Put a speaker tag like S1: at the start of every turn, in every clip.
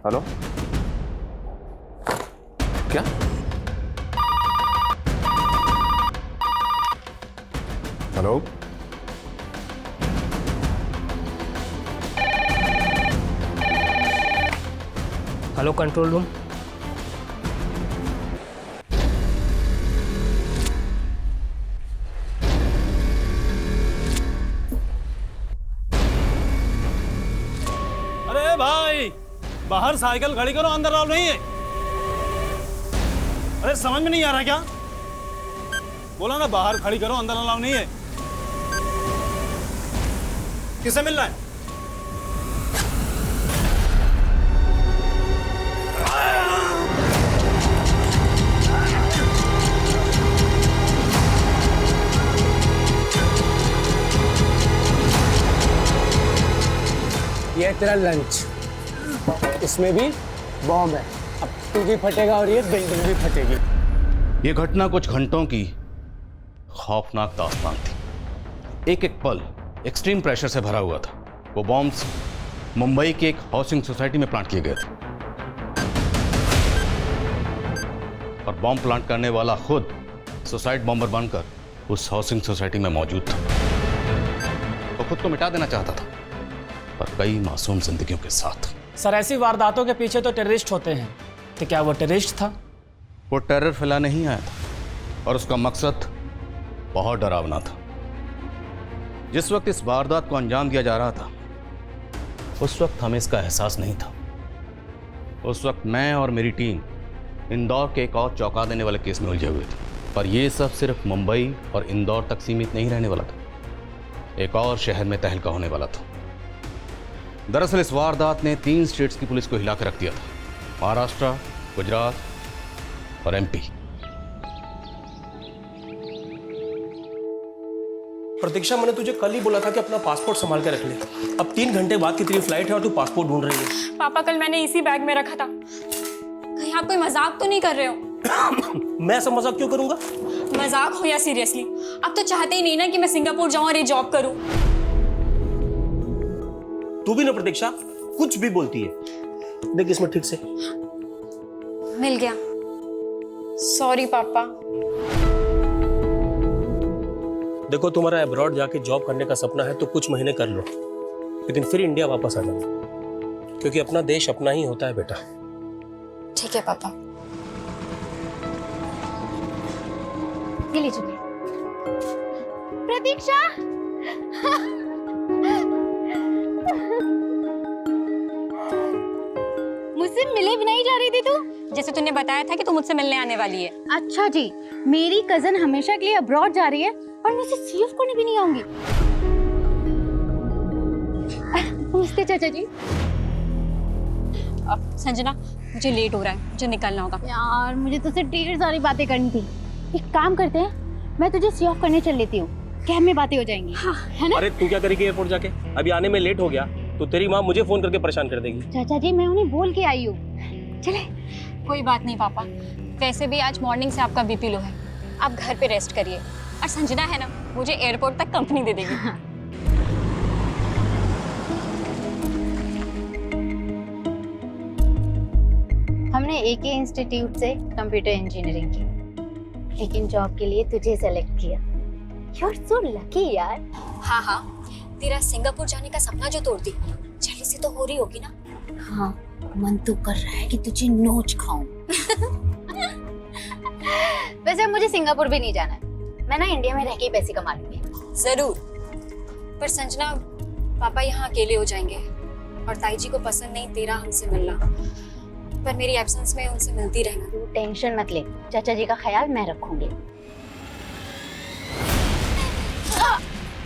S1: Hello, क्या? Hello,
S2: hello control room.
S3: अरे भाई, बाहर साइकिल खड़ी करो, अंदर अलाउ नहीं है। अरे समझ में नहीं आ रहा क्या? बोला ना बाहर खड़ी करो, अंदर अलाउ नहीं है। किससे मिलना है?
S2: ये तेरा लंच, इसमें भी बॉम्ब है। अब तू भी फटेगा और ये बिल्डिंग भी फटेगी।
S4: ये घटना कुछ घंटों की खौफनाक दास्तान थी। एक एक पल एक्सट्रीम प्रेशर से भरा हुआ था। वो बॉम्ब्स मुंबई के एक हाउसिंग सोसाइटी में प्लांट किए गए थे और बॉम्ब प्लांट करने वाला खुद सुसाइड बॉम्बर बनकर उस हाउसिंग सोसाइटी में मौजूद था। वो खुद को मिटा देना चाहता था, पर कई मासूम जिंदगियों के साथ।
S2: सर, ऐसी वारदातों के पीछे तो टेररिस्ट होते हैं, तो क्या वो टेररिस्ट था?
S4: वो टेरर फैलाने ही आया था और उसका मकसद बहुत डरावना था। जिस वक्त इस वारदात को अंजाम दिया जा रहा था, उस वक्त हमें इसका एहसास नहीं था। उस वक्त मैं और मेरी टीम इंदौर के एक और चौंका देने वाले केस में उलझे हुए थे। पर यह सब सिर्फ मुंबई और इंदौर तक सीमित नहीं रहने वाला था। एक और शहर में तहलका होने वाला था। दरअसल इस वारदात ने 3 स्टेट्स की पुलिस को हिला कर रख दिया था, महाराष्ट्र, गुजरात और एमपी।
S5: प्रतीक्षा, मैंने तुझे कल ही बोला था कि अपना पासपोर्ट संभाल के रख ले। अब 3 घंटे बाद की तेरी फ्लाइट है और तू पासपोर्ट ढूंढ रही है।
S6: पापा, कल मैंने इसी बैग में रखा था। कहीं आप कोई मजाक तो नहीं कर रहे हो?
S5: मैं ऐसा मजाक क्यों करूंगा?
S6: मजाक हो या सीरियसली, आप तो चाहते ही नहीं ना कि मैं सिंगापुर जाऊं और ये जॉब करूं।
S5: तू भी ना प्रतीक्षा, कुछ भी बोलती है। देख इसमें ठीक से
S6: मिल गया। सॉरी पापा।
S5: देखो, तुम्हारा अब्रॉड जाके जॉब करने का सपना है तो कुछ महीने कर लो, लेकिन फिर इंडिया वापस आ जाओ, क्योंकि अपना देश अपना ही होता है बेटा।
S6: ठीक है पापा।
S7: ये ले चुके। प्रतीक्षा, मुझसे मिले बिना ही जा रही थी तू?
S6: जैसे तूने बताया था कि तू मुझसे मिलने आने वाली है।
S7: अच्छा जी, मेरी कजन हमेशा के लिए अब्रॉड जा रही है और मैं उसे सी ऑफ करने भी नहीं आऊंगी। नमस्ते चाचा जी।
S6: अब संजना, मुझे लेट हो रहा है, मुझे निकलना होगा।
S7: यार, मुझे तुझसे ढेर सारी बातें करनी थी। एक काम करते हैं, मैं तुझे सी ऑफ करने चल लेती हूँ, कैब में बातें हो जाएंगी। हाँ, है ना?
S5: अरे तू क्या करेगी एयरपोर्ट जाके? अभी आने में लेट हो गया तो तेरी माँ मुझे फोन करके परेशान कर देगी।
S7: चाचा जी, मैं उन्हें बोल के आई हूँ। चले।
S6: कोई बात नहीं पापा, वैसे भी आज मॉर्निंग से आपका बीपी लो है, आप घर पे रेस्ट करिए। और संजना है ना, मुझे एयरपोर्ट तक कंपनी दे देगी।
S7: हाँ। हमने एके इंस्टीट्यूट से कंप्यूटर इंजीनियरिंग की, लेकिन जॉब के लिए तुझे सेलेक्ट किया। You're so lucky यार।
S6: हाँ हाँ, तेरा सिंगापुर जाने का सपना जो तोड़ दी, जल्दी से तो हो रही होगी ना?
S7: हाँ, मन तो कर रहा है कि तुझे नोच खाऊं। वैसे अब मुझे सिंगापुर भी नहीं जाना है, मैं ना इंडिया में रह के ही पैसे कमा लूंगी।
S6: जरूर, पर संजना, पापा यहाँ अकेले हो जाएंगे और ताई जी को पसंद नहीं तेरा हमसे मिलना, पर मेरी एब्सेंस में उनसे मिलती रहना।
S7: तू टेंशन मत ले, चाचा जी का ख्याल मैं रखूंगी।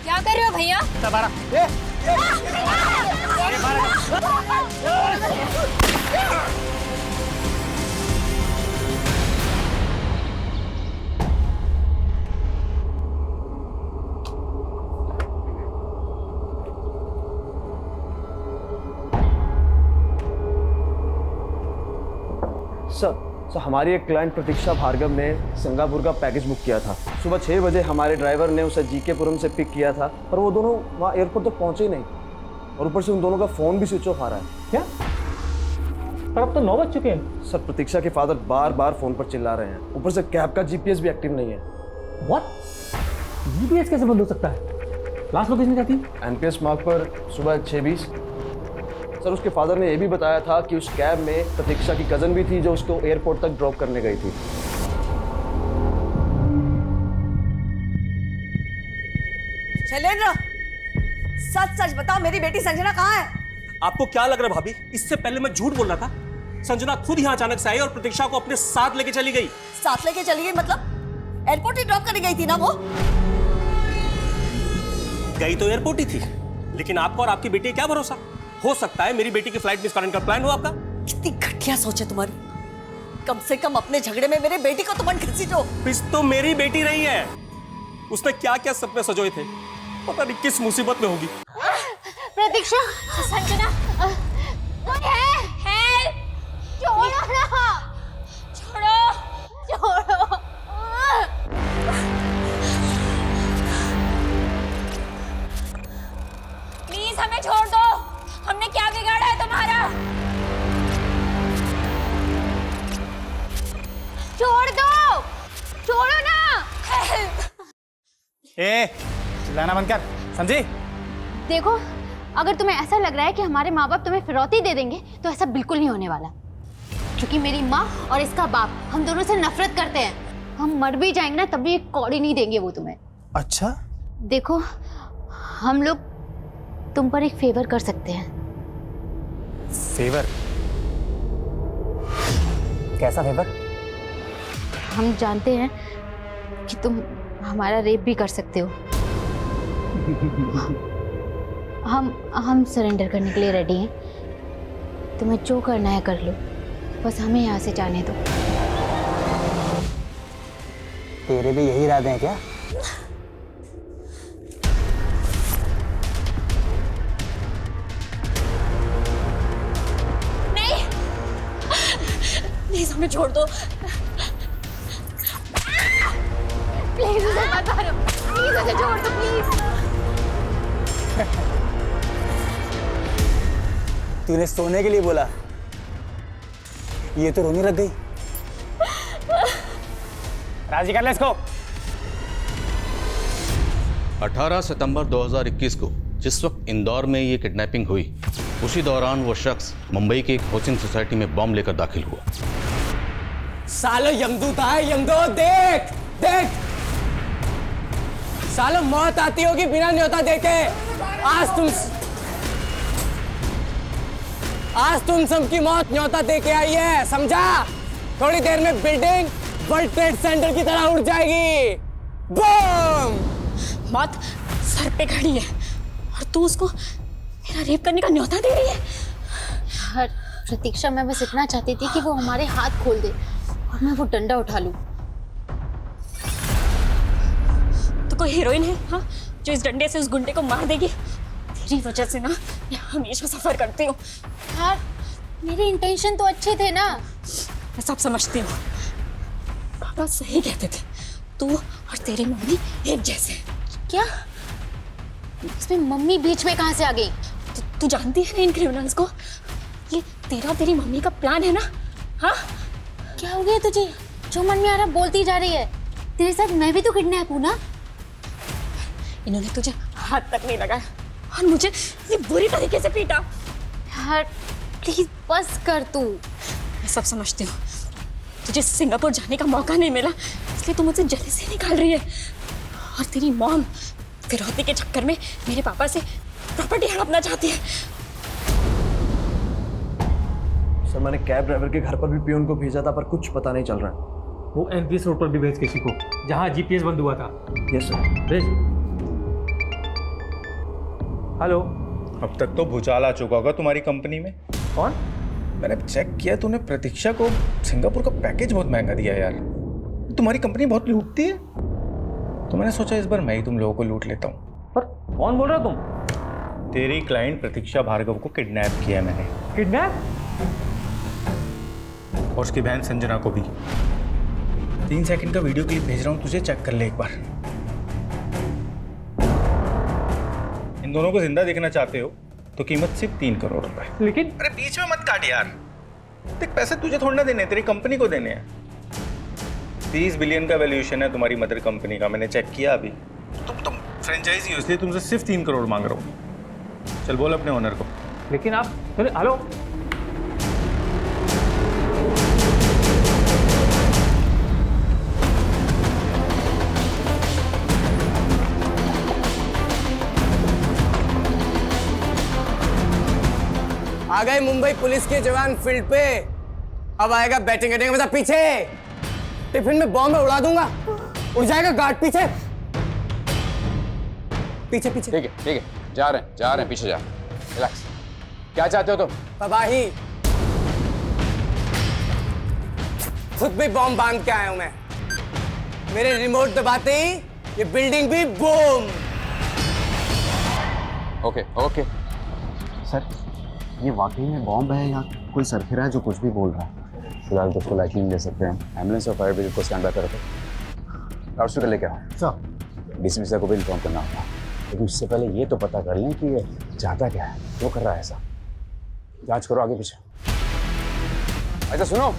S6: क्या कर रहे हो भैया?
S1: सर हमारी एक क्लाइंट प्रतीक्षा भार्गव ने सिंगापुर का पैकेज बुक किया था। सुबह 6 बजे हमारे ड्राइवर ने उसे जीकेपुरम से पिक किया था, पर वो दोनों वहाँ एयरपोर्ट तक पहुँचे ही नहीं, और ऊपर से उन दोनों का फ़ोन भी स्विच ऑफ आ रहा है। क्या
S8: पर अब तो 9 बज चुके हैं।
S1: सर प्रतीक्षा के फादर बार बार फोन पर चिल्ला रहे हैं, ऊपर से कैब का जीपीएस भी एक्टिव नहीं है।
S8: व्हाट? जीपीएस कैसे बंद हो सकता है? लास्ट लोकेशन क्या थी?
S1: एनपीएस मार्ग पर सुबह 6:20। सर उसके फादर ने यह भी बताया था कि उस कैब में प्रतीक्षा की कज़न भी थी जो उसको एयरपोर्ट तक ड्रॉप करने गई थी।
S9: शैलेंद्र, सच सच बताओ, मेरी बेटी संजना कहाँ है?
S5: आपको क्या लग रहा है भाभी? इससे पहले मैं झूठ बोल रहा था। संजना खुद यहाँ अचानक से आई और प्रतीक्षा को अपने साथ लेके चली गई।
S9: साथ लेके चली गई मतलब? एयरपोर्ट ही ड्रॉप करने गई थी ना वो?
S5: गई तो एयरपोर्ट ही थी, लेकिन आपको और आपकी बेटी का क्या भरोसा? हो सकता है मेरी बेटी की फ्लाइट मिस करने का प्लान हो आपका।
S9: कितनी घटिया सोच है तुम्हारी। कम से कम अपने झगड़े में मेरे बेटी को तो मन घसीटो।
S5: मिस तो मेरी बेटी रही है, उसने क्या क्या सपने सजोए थे, पता नहीं किस मुसीबत में होगी।
S7: प्रतीक्षा,
S6: संजना,
S7: कोई है?
S6: हेल्प!
S7: छोड़ो ना,
S6: छोड़ो!
S7: छोड़ो।
S6: प्लीज हमें छोड़ दो, हमने क्या बिगाड़ा है तुम्हारा?
S7: छोड़ दो, छोड़ो ना।
S3: ए चिल्लाना बंद कर, समझी?
S7: देखो, अगर तुम्हें ऐसा लग रहा है कि हमारे माँ बाप तुम्हें फिरौती दे देंगे तो ऐसा बिल्कुल नहीं होने वाला, क्योंकि मेरी माँ और इसका बाप हम दोनों से नफरत करते हैं। हम मर भी जाएंगे ना तब भी एक कौड़ी नहीं देंगे वो तुम्हें।
S3: अच्छा,
S7: देखो, हम लोग तुम पर एक फेवर कर सकते हैं।
S3: फेवर? कैसा फेवर?
S7: हम जानते हैं कि तुम हमारा रेप भी कर सकते हो। हम सरेंडर करने के लिए रेडी हैं। तुम्हें जो करना है कर लो, बस हमें यहाँ से जाने दो।
S2: तेरे भी यही इरादे हैं क्या?
S6: नहीं, प्लीज हमें छोड़ दो।
S7: प्लीज उसे मत मारो, प्लीज उसे छोड़ दो, प्लीज।
S2: तूने सोने के लिए बोला, ये तो रोने लग गई।
S8: राजी कर ले इसको।
S4: 18 सितंबर 2021 को जिस वक्त इंदौर में ये किडनैपिंग हुई, उसी दौरान वो शख्स मुंबई की एक कोचिंग सोसाइटी में बॉम्ब लेकर दाखिल हुआ।
S2: सालो यमदूत है, यमदूत। देख देख, सालो मौत आती होगी बिना न्योता देके। आज तुम सबकी मौत न्योता देके आई है, समझा? थोड़ी देर में बिल्डिंग वर्ल्ड ट्रेड सेंटर की तरह उड़ जाएगी। बम!
S6: मौत सर पे खड़ी है और तू उसको मेरा रेप करने का न्योता दे रही है।
S7: हर प्रतीक्षा, मैं बस इतना चाहती थी कि वो हमारे हाथ खोल दे और मैं वो डंडा उठा लूं।
S6: तो कोई हीरोइन है हाँ, जो इस डंडे से उस गुंडे को मार देगी? तेरी वजह से ना मैं हमेशा सफर करती हूँ।
S7: यार, मेरे इंटेंशन तो अच्छे थे ना।
S6: मैं सब समझती हूँ, पापा सही कहते थे, तू और तेरी मम्मी एक जैसे हैं।
S7: क्या? इसमें मम्मी बीच में कहाँ से आ गई?
S6: तू जानती है ना इन क्रिमिनल्स को? ये तेरा और तेरी मम्मी का प्लान है ना? हाँ,
S7: क्या हो गया तुझे? जो मन में आ रहा बोलती जा रही है। तेरे साथ मैं भी तो किडनैप हूँ ना।
S6: इन्होंने तुझे हाथ तक नहीं लगाया और मुझे ये बुरी तरीके से पीटा।
S7: यार प्लीज बस कर तू।
S6: मैं सब समझती हूँ, तुझे सिंगापुर जाने का मौका नहीं मिला इसलिए तू मुझसे जेलसी निकाल रही है। और तेरी मॉम फिरौती के चक्कर में मेरे पापा से प्रॉपर्टी हड़पना चाहती है।
S1: सर मैंने कैब ड्राइवर के घर पर भी पियून को भेजा था, पर कुछ पता नहीं चल रहा है।
S8: वो एनपीएस रोड पर भी भेज किसी को, जहाँ जीपीएस बंद हुआ था।
S1: Yes sir.
S8: भेज। हेलो,
S3: अब तक तो भूचाल आ चुका होगा तुम्हारी कंपनी में।
S8: कौन?
S3: मैंने चेक किया, तूने प्रतीक्षा को सिंगापुर का पैकेज बहुत महंगा दिया यार। तुम्हारी कंपनी बहुत लूटती है, तो मैंने सोचा इस बार मैं ही तुम लोगों को लूट लेता हूँ।
S8: पर कौन बोल रहा हो तुम?
S3: तेरी क्लाइंट प्रतीक्षा भार्गव को किडनैप किया मैंने,
S8: किडनैप?
S3: और उसकी बहन संजना को भी। 3 सेकंड का वीडियो क्लिप भेज रहा हूँ तुझे, चेक कर ले एक बार। इन दोनों को जिंदा देखना चाहते हो तो कीमत सिर्फ 3 करोड़ रुपए।
S8: लेकिन
S3: अरे बीच में मत काट यार, देख पैसे तुझे थोड़ा ना देने हैं, तेरी कंपनी को देने हैं। 30 बिलियन का वैल्यूएशन है तुम्हारी मदर कंपनी का, मैंने चेक किया अभी। तुम फ्रेंचाइजी हो इसलिए तुमसे सिर्फ 3 करोड़ मांग रहा हूँ। चल बोल अपने ओनर को।
S8: लेकिन आप सुनिए, हेलो,
S2: आ गए मुंबई पुलिस के जवान फील्ड पे। अब आएगा बैटिंग करने का मजा। पीछे टिफिन में बॉम्ब उड़ा दूंगा, उड़ जाएगा गार्ड। पीछे पीछे पीछे।
S10: ठीक है, जा रहे हैं, पीछे जा। रिलैक्स। क्या चाहते हो तुम?
S2: तबाही। खुद भी बॉम्ब बांध के आया हूं मैं। मेरे रिमोट दबाते ही ये बिल्डिंग भी बूम।
S10: ओके।
S11: सर, ये वाकई में बॉम्ब है या कोई सरफिरा है जो कुछ भी बोल रहा है?
S10: फिलहाल तो उसको लाइटनिंग ले सकते हैं। एम्बुलेंस और फायर ब्रिगेड को स्टैंड बाय करो। लाउड स्पीकर लेके आओ।
S11: सर,
S10: डीसीपी सर को भी इन्फॉर्म करना होगा, लेकिन उससे पहले ये तो पता कर लें कि ये चाहता क्या है, क्यों कर रहा है ऐसा। जांच करो आगे पीछे। अच्छा सुनो,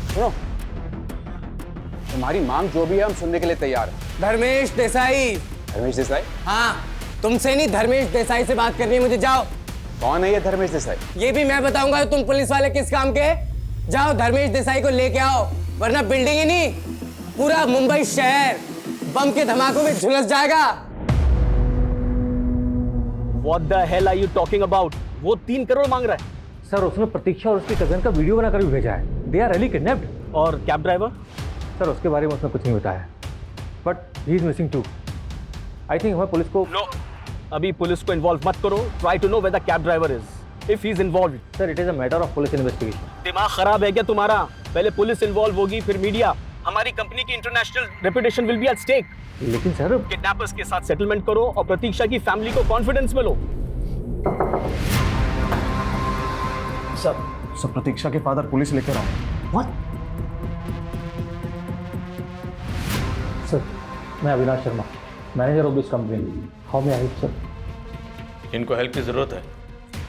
S10: तुम्हारी मांग जो भी है हम सुनने के लिए तैयार हैं।
S2: धर्मेश देसाई।
S10: धर्मेश देसाई?
S2: हाँ, तुमसे नहीं, धर्मेश देसाई से बात करनी है मुझे। जाओ।
S10: कौन है ये धर्मेश देसाई?
S2: ये भी मैं बताऊंगा तुम पुलिस वाले किस काम के। जाओ धर्मेश देसाई को लेके आओ, वरना बिल्डिंग ही नहीं पूरा मुंबई शहर बम के धमाकों में झुलस जाएगा।
S8: What the hell are you talking about? वो 3 करोड़ मांग रहा है। सर, उसने प्रतीक्षा और उसकी कजन का वीडियो बनाकर भी भेजा है। They are really kidnapped। और कैब ड्राइवर? सर, उसके बारे में उसने कुछ नहीं बताया, but he is missing too. I think हमें पुलिस को अभी पुलिस को इन्वॉल्व मत करो। Try to know where the cab driver is, if he is involve. Sir, it is a matter of police investigation. दिमाग खराब है क्या तुम्हारा? पहले पुलिस इन्वॉल्व होगी, फिर मीडिया। हमारी कंपनी की international reputation will be at stake. लेकिन सर, किडनैपर्स के साथ सेटलमेंट करो और प्रतीक्षा की फैमिली को कॉन्फिडेंस में लो।
S1: सब प्रतीक्षा के फादर पुलिस लेकर आओ।
S8: व्हाट? सर, मैं Avinash Sharma, manager of this company. How may I help sir?
S4: इनको हेल्प की ज़रूरत है,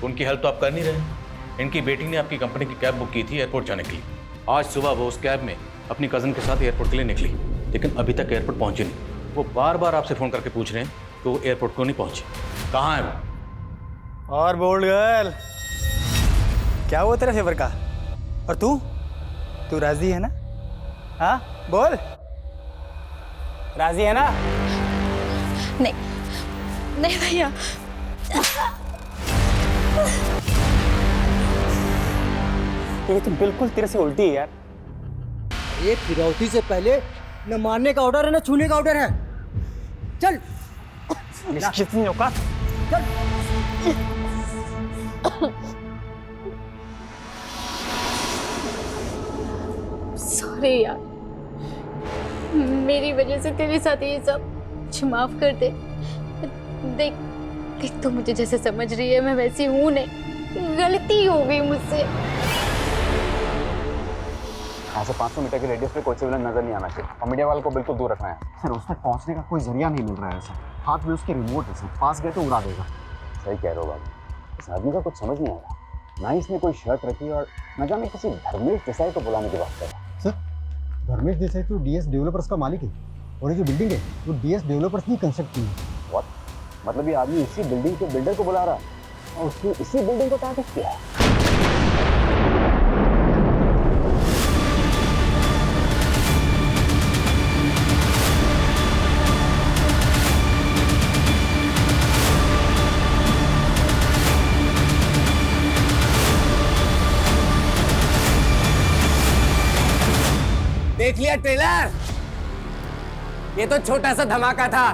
S4: उनकी हेल्प तो आप कर नहीं रहे। इनकी बेटी ने आपकी कंपनी की कैब बुक की थी एयरपोर्ट जाने के लिए। आज सुबह वो उस कैब में अपनी कज़न के साथ एयरपोर्ट के लिए निकली, लेकिन अभी तक एयरपोर्ट पहुंची नहीं। वो बार बार आपसे फ़ोन करके पूछ रहे हैं कि वो एयरपोर्ट क्यों नहीं पहुंची, कहाँ है वो?
S2: और बोल्ड गर्ल, क्या हुआ तेरा फेवर का? और तू राजी है ना? हाँ बोल, राजी है ना?
S6: नहीं भैया।
S2: ये तो बिल्कुल तेरे से उल्टी है यार।
S11: ये फिरौती से पहले न मारने का ऑर्डर है न छूने का ऑर्डर है। चल।
S2: निश्चित नहीं होगा।
S6: सॉरी यार, मेरी वजह से तेरे साथ ये सब। माफ कर दे। देख तो मुझे जैसे समझ रही है मैं वैसी हूं नहीं, गलती हो गई मुझसे।
S10: यहाँ से 500 मीटर के रेडियस में कोई सिविलियन नजर नहीं आना चाहिए और मीडिया वालों को बिल्कुल दूर रखना है।
S11: सर, उस तक पहुंचने का कोई जरिया नहीं मिल रहा है सर। हाथ में उसके रिमोट है सर, पास गए तो उड़ा देगा।
S10: सही कह रहे हो बाबू, इस आदमी का कुछ समझ नहीं आया। ना ही इसने कोई शर्त रखी और न जाने किसी धर्मेश देसाई को बुलाने की बात कर रहा है।
S11: सर, धर्मेश देसाई तो डीएस डेवलपर्स का मालिक है और ये जो बिल्डिंग है वो डीएस डेवलपर्स ने कंस्ट्रक्ट की है।
S10: What? मतलब ये आदमी इसी बिल्डिंग के बिल्डर को बुला रहा है और उसने इसी बिल्डिंग को टारगेट किया है।
S2: देख लिया ट्रेलर? ये तो छोटा सा धमाका था।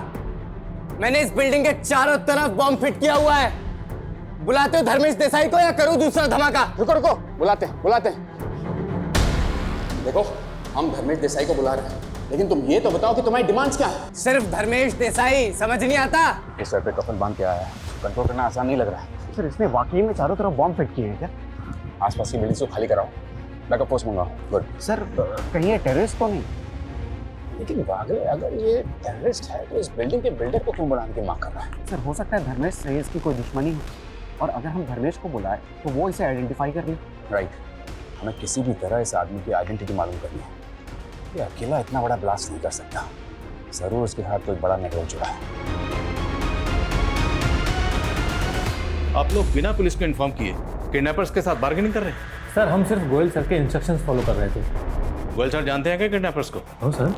S2: मैंने इस बिल्डिंग के चारों तरफ बॉम्ब फिट किया हुआ है। बुलाते हो धर्मेश देसाई को या करूं दूसरा धमाका?
S10: रुको, बुलाते हैं। देखो, हम धर्मेश देसाई को बुला रहे हैं, लेकिन तुम ये तो बताओ कि तुम्हारी डिमांड्स क्या है?
S2: सिर्फ धर्मेश देसाई, समझ नहीं आता?
S10: इस सर पे कफन बांध के आया है, कंट्रोल करना आसान नहीं लग रहा है।
S11: सर, इसने वाकई में चारों तरफ बॉम्ब फिट किए हैं क्या?
S10: आसपास की बिल्डिंग्स को खाली कराओ, बैकअप फोर्स मंगाओ। गुड।
S11: सर, कहीं ये टेररिस्ट तो नहीं?
S10: लेकिन अगर ये टेररिस्ट है तो इस बिल्डिंग के बिल्डर को क्यों बुलाने की मांग कर रहा है?
S11: सर, हो सकता है धर्मेश से इसकी कोई दुश्मनी हो और अगर हम धर्मेश को बुलाए तो वो इसे आइडेंटिफाई कर ले।
S10: राइट, हमें किसी भी तरह इस आदमी की आइडेंटिटी मालूम करनी है। ये अकेला इतना बड़ा ब्लास्ट नहीं कर सकता, जरूर उसके साथ कोई बड़ा नेटवर्क जुड़ा है।
S4: आप लोग बिना पुलिस को इन्फॉर्म किए किडनैपर्स के साथ बार्गेनिंग कर रहे हैं?
S8: सर हम सिर्फ गोयल सर के इंस्ट्रक्शंस फॉलो कर रहे थे।
S4: गोयल सर जानते हैं क्या किडनैपर्स को?
S8: हाँ सर।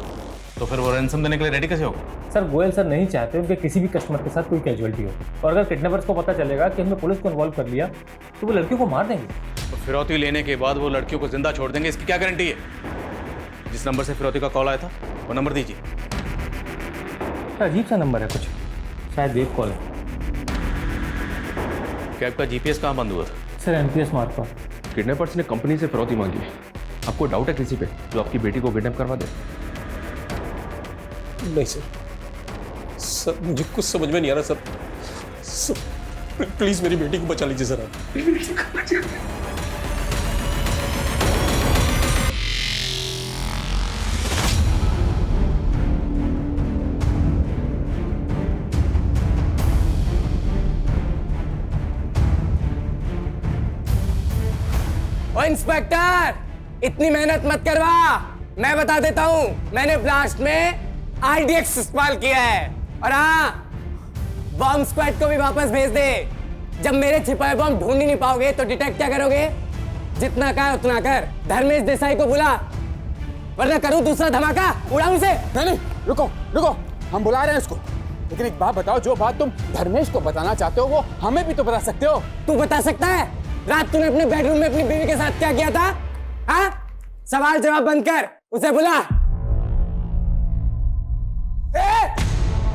S4: तो फिर वो रैंसम देने के लिए रेडी कैसे होगा?
S8: सर गोयल सर नहीं चाहते उनके किसी भी कस्टमर के साथ कोई कैजुअलिटी हो, और अगर किडनैपर्स को पता चलेगा कि हमने पुलिस को इन्वॉल्व कर लिया तो वो लड़कियों को मार देंगे।
S4: तो फिरौती लेने के बाद वो लड़कियों को जिंदा छोड़ देंगे, इसकी क्या गारंटी है? जिस नंबर से फिरौती का कॉल आया था वो नंबर दीजिए।
S8: सर अजीब सा नंबर है कुछ, शायद वेब कॉल है।
S4: कैब का जीपीएस कहाँ बंद हुआ था?
S8: सर एनपीएस मार्क पर।
S12: किडनैपर्स ने कंपनी से फिरौती मांगी है। आपको डाउट है किसी पे जो आपकी बेटी को किडनैप करवा दे?
S5: नहीं सर, सर मुझे कुछ समझ में नहीं आ रहा सर। प्लीज मेरी बेटी को बचा लीजिए सर आप।
S2: ओ इंस्पेक्टर, इतनी मेहनत मत करवा। मैं बता देता हूं, मैंने ब्लास्ट में आरडीएक्स इस्तेमाल किया है। और हाँ, बॉम्ब स्क्वाड को भी वापस भेज दे। जब मेरे छिपाए बॉम्ब ढूंढ ही नहीं पाओगे तो डिटेक्ट क्या करोगे? जितना कहा उतना कर। धर्मेश देसाई को बुला, वरना करूं दूसरा धमाका, उड़ाऊं उसे।
S10: नहीं, रुको रुको, हम बुला रहे हैं उसको। लेकिन एक बात बताओ, जो बात तुम धर्मेश को बताना चाहते हो वो हमें भी तो बता सकते हो।
S2: तू बता सकता है? रात तूने अपने बेडरूम में अपनी बीवी के साथ क्या किया था? हाँ? सवाल जवाब बंद कर, उसे बुला।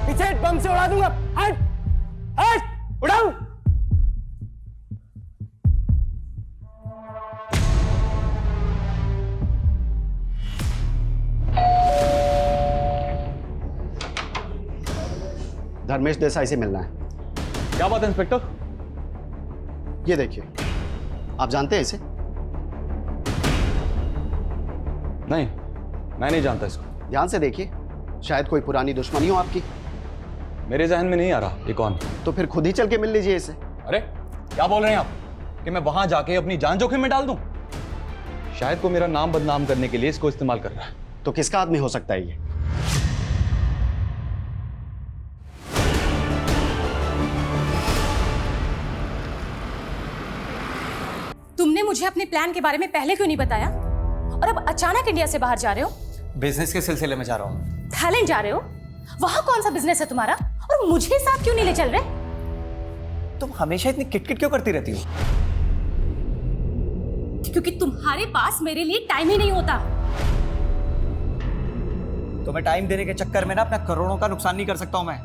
S2: पीछे बम से उड़ा दूंगा। हट हट, उड़ाऊं।
S1: धर्मेश देसाई से मिलना है।
S8: क्या बात है इंस्पेक्टर?
S1: ये देखिए, आप जानते हैं इसे?
S12: नहीं, मैं नहीं जानता इसको।
S1: ध्यान से देखिए, शायद कोई पुरानी दुश्मनी हो आपकी।
S12: मेरे जहन में नहीं आ रहा ये कौन है।
S1: तो फिर खुद ही चल के मिल लीजिए इसे।
S12: अरे क्या बोल रहे हैं आप कि मैं वहां जाके अपनी जान जोखिम में डाल दूं? शायद को मेरा नाम बदनाम करने के लिए इसको इस्तेमाल कर रहा है।
S1: तो किसका आदमी हो सकता है ये?
S6: तुमने मुझे अपने प्लान के बारे में पहले क्यों नहीं बताया? और अब अचानक इंडिया से बाहर जा रहे हो?
S2: बिजनेस के सिलसिले में जा रहा हूँ।
S6: थाईलैंड जा रहे हो? वहां कौन सा बिजनेस है तुम्हारा? और मुझे साथ क्यों नहीं ले चल रहे?
S2: तुम हमेशा इतनी किटकिट क्यों करती रहती हो?
S6: क्योंकि तुम्हारे पास मेरे लिए टाइम ही नहीं होता।
S2: तुम्हें टाइम देने के चक्कर में ना अपना करोड़ों का नुकसान नहीं कर सकता हूं मैं।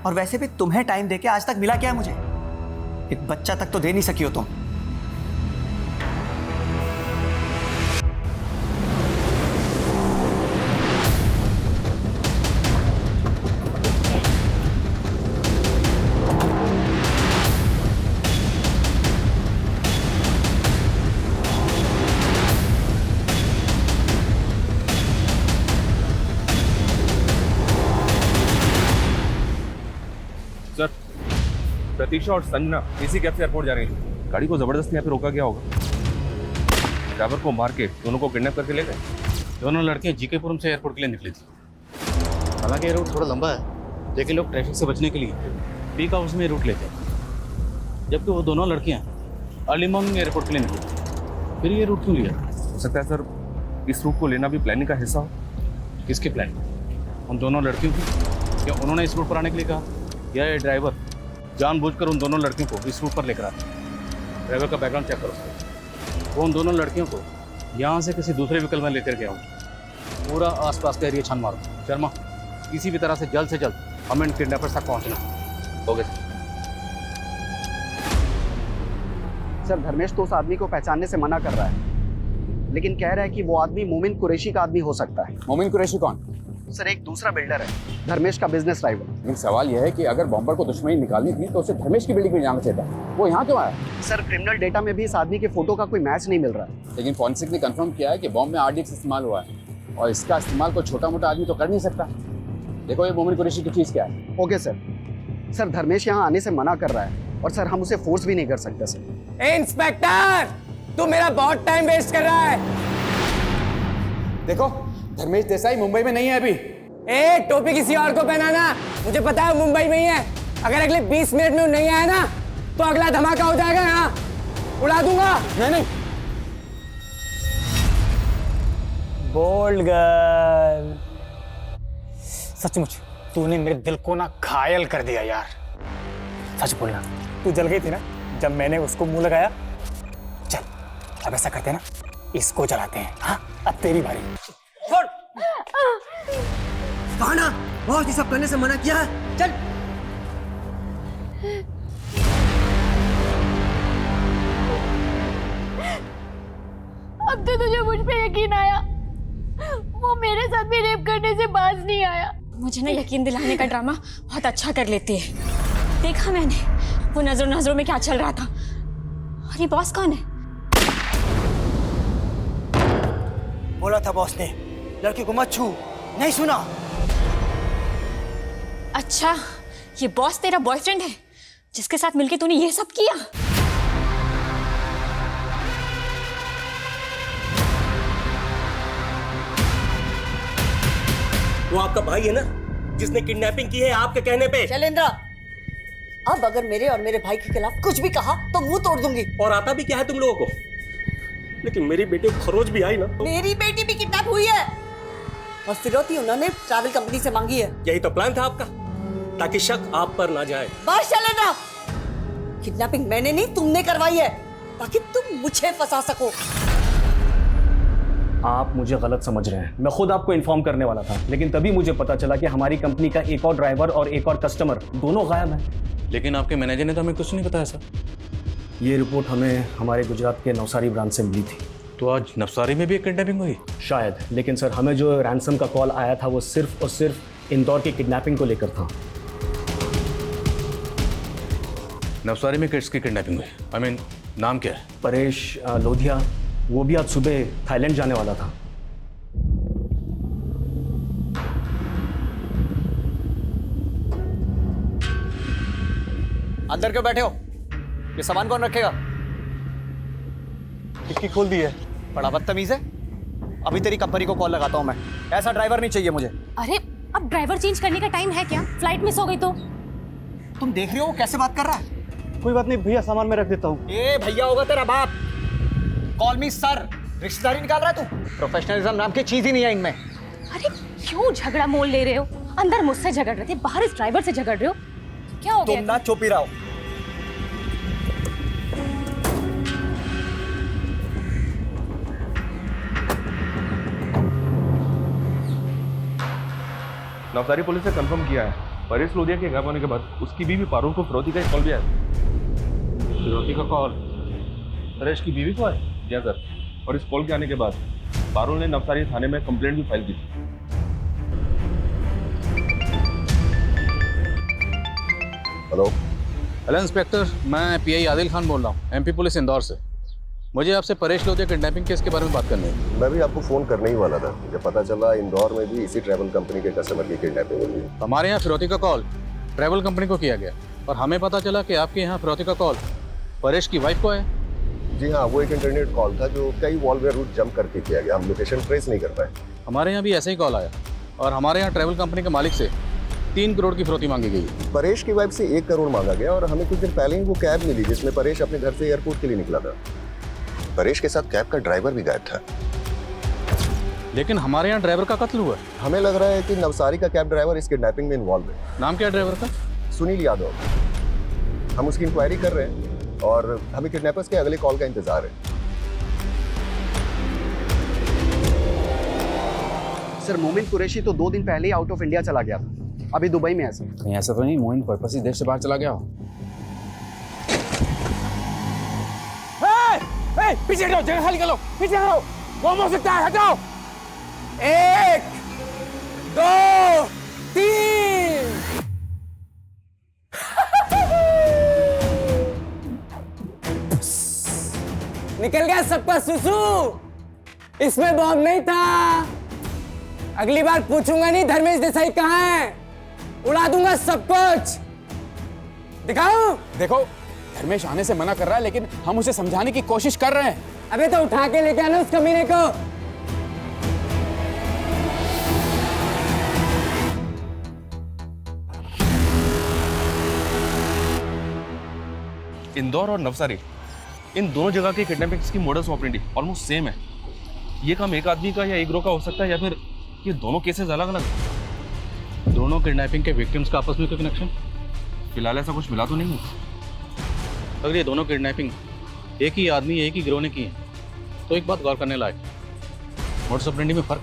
S2: और वैसे भी तुम्हें टाइम देके आज तक मिला क्या है मुझे? एक बच्चा तक तो दे नहीं सकी हो तुम।
S12: सर, प्रतीक्षा और संजना इसी कैब से एयरपोर्ट जा रही हैं। गाड़ी को जबरदस्ती यहाँ पे रोका गया होगा। ड्राइवर को मार के दोनों को किडनैप करके ले गए।
S4: दोनों लड़कियां जीकेपुरम से एयरपोर्ट के लिए निकली थी। हालांकि ये रूट थोड़ा लंबा है, लेकिन लोग ट्रैफिक से बचने के लिए पीक आवर्स में रूट लेते हैं। जबकि वो दोनों लड़कियां अर्ली मॉर्निंग एयरपोर्ट के लिए निकली। फिर ये रूट क्यों लिया?
S12: हो सकता है सर इस रूट को लेना भी प्लानिंग का हिस्सा हो।
S4: किसकी प्लानिंग? उन दोनों लड़कियों की? क्या उन्होंने इस रूट पर आने के लिए कहा, या ये ड्राइवर जानबूझकर उन दोनों लड़कियों को इस रूट पर लेकर आता? ड्राइवर का बैकग्राउंड चेक करो। वो उन दोनों लड़कियों को यहाँ से किसी दूसरे व्हीकल में लेकर गया हूँ। पूरा आसपास का एरिया छान मारो। शर्मा, किसी भी तरह से जल्द हमें इन किडनैपर्स तक पहुँचना। हो गया
S1: सर, धर्मेश तो उस आदमी को पहचानने से मना कर रहा है, लेकिन कह रहा है कि वो आदमी मोमिन कुरैशी का आदमी हो सकता है।
S10: मोमिन कुरैशी कौन?
S1: सर, एक दूसरा बिल्डर है, धर्मेश का बिजनेस राइवल।
S10: लेकिन सवाल यह है कि अगर बॉम्बर को दुश्मनी निकालनी थी तो उसे धर्मेश की बिल्डिंग में जाना चाहिए था। वो यहाँ क्यों आया?
S1: सर, क्रिमिनल डेटा में भी इस आदमी के फोटो का कोई मैच नहीं मिल रहा है।
S10: लेकिन फॉरेंसिक ने कंफर्म किया है कि बॉम्ब में आरडीएक्स इस्तेमाल हुआ है, और इसका इस्तेमाल कोई छोटा मोटा आदमी तो कर नहीं सकता। देखो ये मोमिन कुरैशी की चीज़ क्या है।
S1: Okay sir. सर, धर्मेश यहाँ आने से मना कर रहा है, और सर हम उसे फोर्स भी नहीं कर सकते सर।
S2: इंस्पेक्टर, तू मेरा बहुत टाइम वेस्ट कर रहा है।
S10: देखो धर्मेश देसाई मुंबई में नहीं है अभी।
S2: ए टोपी किसी और को पहनाना, मुझे पता है मुंबई में ही है। अगर अगले 20 मिनट में वो नहीं आया ना तो अगला धमाका हो जाएगा, यहाँ उड़ा दूंगा।
S10: नहीं
S13: बोल्ड गर्ल, सचमुच तूने मेरे दिल को ना घायल कर दिया यार। सच बोलना, तू जल गई थी ना जब मैंने उसको मुंह लगाया। चल अब ऐसा करते हैं ना, इसको जलाते हैं। हाँ अब तेरी बारी।
S11: कहा ना बहुत ये सब करने से मना किया है। चल
S7: अब तो तुझे मुझ पे यकीन आया, वो मेरे साथ भी रेप करने से बाज नहीं आया।
S6: मुझे ना यकीन दिलाने का ड्रामा बहुत अच्छा कर लेती है। देखा मैंने वो नजरों नजरों में क्या चल रहा था। और ये बॉस कौन है?
S11: बोला था बॉस ने लड़की को मत छू, नहीं सुना।
S6: अच्छा ये बॉस तेरा बॉयफ्रेंड है जिसके साथ मिलके तूने ये सब किया?
S5: वो आपका भाई है ना जिसने किडनैपिंग की है आपके कहने पे।
S9: शैलेंद्र, अब अगर मेरे और मेरे भाई के खिलाफ कुछ भी कहा तो मुंह तोड़ दूंगी।
S5: और आता भी क्या है तुम लोगों को, लेकिन मेरी बेटी खरोच भी आई ना तो...
S9: मेरी बेटी भी किडनैप हुई है और फिरौती उन्होंने ट्रैवल कंपनी से मांगी है।
S5: यही तो प्लान था आपका, ताकि शक आप पर ना जाए।
S9: बस शैलेंद्र, किडनैपिंग मैंने नहीं तुमने करवाई है ताकि तुम मुझे फंसा सको।
S1: आप मुझे गलत समझ रहे हैं। मैं खुद आपको इन्फॉर्म करने वाला था, लेकिन तभी मुझे पता चला कि हमारी कंपनी का एक और ड्राइवर और एक और कस्टमर दोनों गायब हैं।
S4: लेकिन आपके मैनेजर ने तो हमें कुछ नहीं बताया सर।
S1: ये रिपोर्ट हमें हमारे गुजरात के नवसारी ब्रांच से मिली थी।
S4: तो आज नवसारी में भी एक किडनैपिंग हुई
S1: शायद, लेकिन सर हमें जो रैंसम का कॉल आया था वो सिर्फ और सिर्फ इंदौर की किडनैपिंग को लेकर था।
S4: नवसारी में किड्स की किडनैपिंग हुई। आई मीन नाम क्या है?
S1: परेश लोधिया, वो भी आज सुबह थाईलैंड जाने वाला था।
S11: अंदर क्यों बैठे हो? ये सामान कौन रखेगा? डिक्की खोल दी है, बड़ा बदतमीज है। अभी तेरी कंपनी को कॉल लगाता हूं मैं। ऐसा ड्राइवर नहीं चाहिए मुझे।
S7: अरे अब ड्राइवर चेंज करने का टाइम है क्या? फ्लाइट मिस हो गई तो?
S11: तुम देख रहे हो वो कैसे बात कर रहा है? कोई बात नहीं भैया, सामान में रख देता हूँ। ए भैया होगा तेरा बाप। कॉल मी सर। रिश्तेदारी निकाल रहा है तू? प्रोफेशनलिज्म नाम की चीज ही नहीं है इनमें।
S7: अरे क्यों झगड़ा मोल ले रहे हो? अंदर मुझसे झगड़ रहे थे, बाहर इस ड्राइवर से झगड़ रहे हो, क्या हो गया?
S11: तुम ना चुप ही रहो।
S12: नवसारी पुलिस ने कंफर्म किया है परेश लोधिया के गायब होने के बाद उसकी बीवी पारुल को फिरौती का एक कॉल भी आया। फिरौती का कॉल परेश की बीवी को है? जी हाँ सर। और इस कॉल के आने के बाद पारुल ने नवसारी थाने में कंप्लेंट भी फाइल की।
S4: हेलो इंस्पेक्टर, मैं पीआई आदिल खान बोल रहा हूँ, एमपी पुलिस इंदौर से। मुझे आपसे परेश लोधिया किडनैपिंग केस के बारे में बात करनी है।
S14: मैं भी आपको फ़ोन करने ही वाला था जब पता चला इंदौर में भी इसी ट्रैवल कंपनी के कस्टमर की किडनैपिंग हुई।
S4: हमारे यहाँ फिरौती का कॉल ट्रैवल कंपनी को किया गया और हमें पता चला कि आपके यहाँ फिरौती का कॉल परेश की वाइफ को है।
S14: जी हाँ, वो एक इंटरनेट कॉल था जो कई वॉलवेयर रूट जंप करके किया गया। हम लोकेशन ट्रेस नहीं कर पाए।
S4: हमारे यहाँ भी ऐसा ही कॉल आया और हमारे यहाँ ट्रैवल कंपनी के मालिक से 3 करोड़ की फिरौती मांगी गई।
S14: परेश की वाइफ से 1 करोड़ मांगा गया और हमें कुछ दिन पहले ही वो कैब मिली जिसमें परेश अपने घर से एयरपोर्ट के लिए निकला था। परेश के साथ कैब का ड्राइवर भी गायब था।
S4: लेकिन हमारे यहाँ ड्राइवर का कत्ल हुआ है।
S14: हमें लग रहा है कि नवसारी का कैब ड्राइवर इस किडनैपिंग में इन्वॉल्व है।
S4: नाम क्या है ड्राइवर का?
S14: सुनील यादव। हम उसकी इंक्वायरी कर रहे हैं और हमें किडनैपर्स के अगले कॉल का इंतजार है।
S11: सर मोमिन कुरैशी तो 2 दिन पहले ही आउट ऑफ इंडिया चला गया था, अभी दुबई में है सर।
S10: कहीं ऐसा तो नहीं मोइन पर्पस ही देश से बाहर चला गया हो?
S2: पीछे हटो, जगह खाली कर लो, पीछे हटो, कौन हो सकता है? हटाओ। 1 2 3। निकल गया सबका सुसु। इसमें बॉम्ब नहीं था। अगली बार पूछूंगा नहीं धर्मेश देसाई कहाँ है, उड़ा दूंगा सब कुछ। दिखाऊं?
S11: देखो धर्मेश आने से मना कर रहा है, लेकिन हम उसे समझाने की कोशिश कर रहे हैं।
S2: अबे तो उठा के लेके आना उस कमीने को।
S12: इंदौर और नवसारी, इन दोनों जगह के किडनैपिंग्स की मोडस ऑपरेंडी ऑलमोस्ट सेम है। ये काम एक आदमी का या एक ग्रोह का हो सकता है, या फिर ये दोनों केसेस अलग अलग हैं।
S4: दोनों किडनैपिंग के विक्टिम्स का आपस में कोई कनेक्शन?
S12: फिलहाल ऐसा कुछ मिला तो नहीं है।
S4: अगर ये दोनों किडनैपिंग एक ही आदमी एक ही गिरोह ने की है तो एक बात गौर करने लायक, मोडस ऑपरेंडी में फर्क।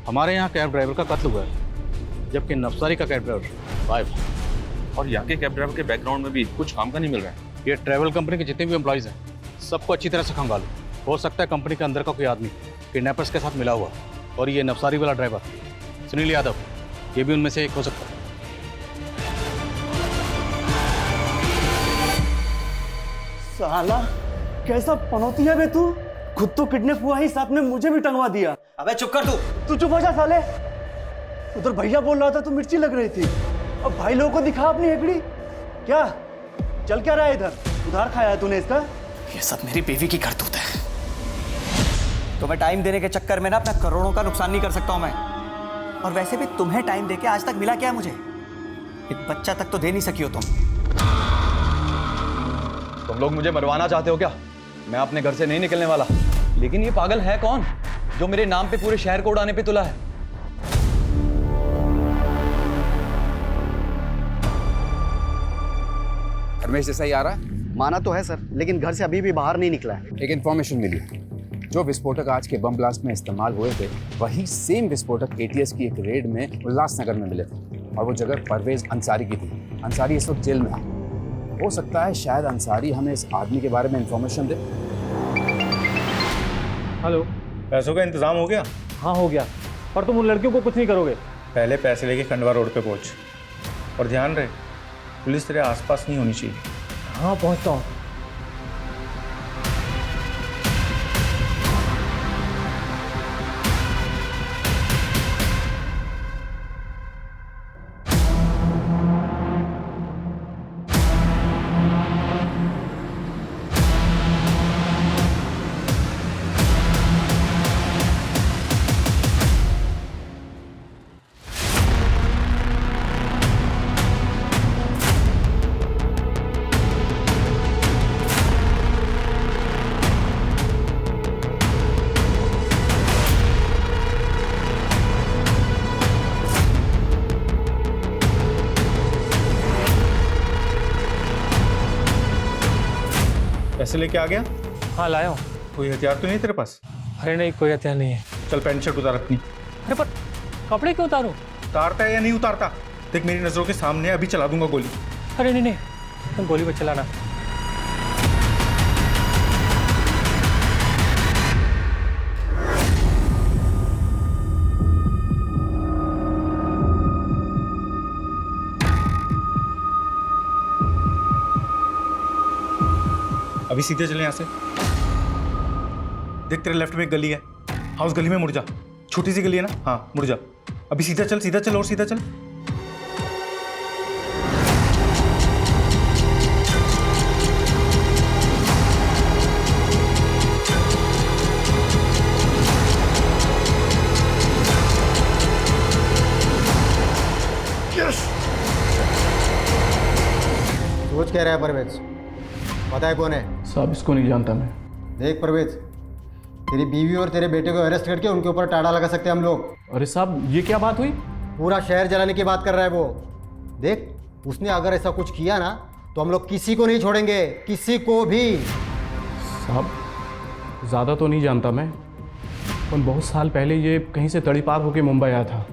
S4: हमारे यहाँ कैब ड्राइवर का कत्ल हुआ है, जबकि नवसारी का कैब ड्राइवर गायब है।
S12: और यहाँ के कैब ड्राइवर के बैकग्राउंड में भी कुछ काम का नहीं मिल रहा है।
S4: ये ट्रैवल कंपनी के जितने भी एम्प्लॉयज़ हैं सबको अच्छी तरह से खंगालो। हो सकता है कंपनी के अंदर का कोई आदमी किडनैपर्स के साथ मिला हुआ, और ये नवसारी वाला ड्राइवर सुनील यादव, ये भी उनमें से एक हो सकता है।
S1: साला कैसा पनौती है बे तू? खुद तो किडनैप हुआ ही, साथ में मुझे भी टंगवा दिया।
S11: अबे चुप कर
S1: तू चुप हो जा साले। उधर भैया बोल रहा था तो मिर्ची लग रही थी, अब भाई लोगों को दिखा अपनी हेकड़ी। क्या चल क्या रहा है इधर? उधार खाया है तूने इसका?
S11: ये सब मेरी बीवी की करतूत है। तुम्हें टाइम देने के चक्कर में ना अपना करोड़ों का नुकसान नहीं कर सकता हूं मैं। और वैसे भी तुम्हें टाइम देके आज तक मिला क्या है मुझे? एक बच्चा तक तो दे नहीं सकी हो तुम।
S8: तुम लोग मुझे मरवाना चाहते हो क्या? मैं अपने घर से नहीं निकलने वाला। लेकिन ये पागल है कौन जो मेरे नाम पे पूरे शहर को उड़ाने पे तुला है?
S11: धर्मेश देसाई आ रहा है?
S10: माना तो है सर, लेकिन घर से अभी भी बाहर नहीं निकला है।
S11: एक इन्फॉर्मेशन मिली, जो विस्फोटक आज के बम ब्लास्ट में इस्तेमाल हुए थे वही सेम विस्फोटक एटीएस की एक रेड में उल्लासनगर में मिले थे, और वो जगह परवेज अंसारी की थी। अंसारी इस वक्त जेल में है। हो सकता है शायद अंसारी हमें इस आदमी के बारे में इंफॉर्मेशन दे।
S8: हेलो,
S3: पैसों का इंतजाम हो गया?
S8: हाँ हो गया, पर तुम उन लड़कियों को कुछ नहीं करोगे।
S3: पहले पैसे लेके खंडवा रोड पे पहुंच, और ध्यान रहे पुलिस तेरे आसपास नहीं होनी चाहिए।
S8: हाँ पहुंचता हूँ।
S3: पैसे लेके आ गया?
S8: हाँ लाया हूँ।
S3: कोई हथियार तो नहीं तेरे पास?
S8: अरे नहीं, कोई हथियार नहीं है।
S3: चल पैंट शर्ट उतार अपनी।
S8: अरे पर कपड़े क्यों उतारूं?
S3: उतारता है या नहीं उतारता? देख मेरी नजरों के सामने, अभी चला दूंगा गोली।
S8: अरे नहीं नहीं, तुम गोली मत चलाना।
S3: अभी सीधे चले यहाँ से। देख तेरे लेफ्ट में एक गली है, हाँ उस गली में मुड़ जा। छोटी सी गली है ना, हाँ मुड़ जा। अभी सीधा चल और सीधा चल।
S10: सोच कह रहा है परवेज? पता है कौन है?
S12: साहब इसको नहीं जानता मैं।
S10: देख परवेज, तेरी बीवी और तेरे बेटे को अरेस्ट करके उनके ऊपर टाड़ा लगा सकते हैं हम लोग।
S12: अरे साहब ये क्या बात हुई?
S10: पूरा शहर जलाने की बात कर रहा है वो। देख उसने अगर ऐसा कुछ किया ना तो हम लोग किसी को नहीं छोड़ेंगे, किसी को भी।
S12: साहब ज़्यादा तो नहीं जानता मैं, पर बहुत साल पहले ये कहीं से तड़ी पार होकर मुंबई आया था।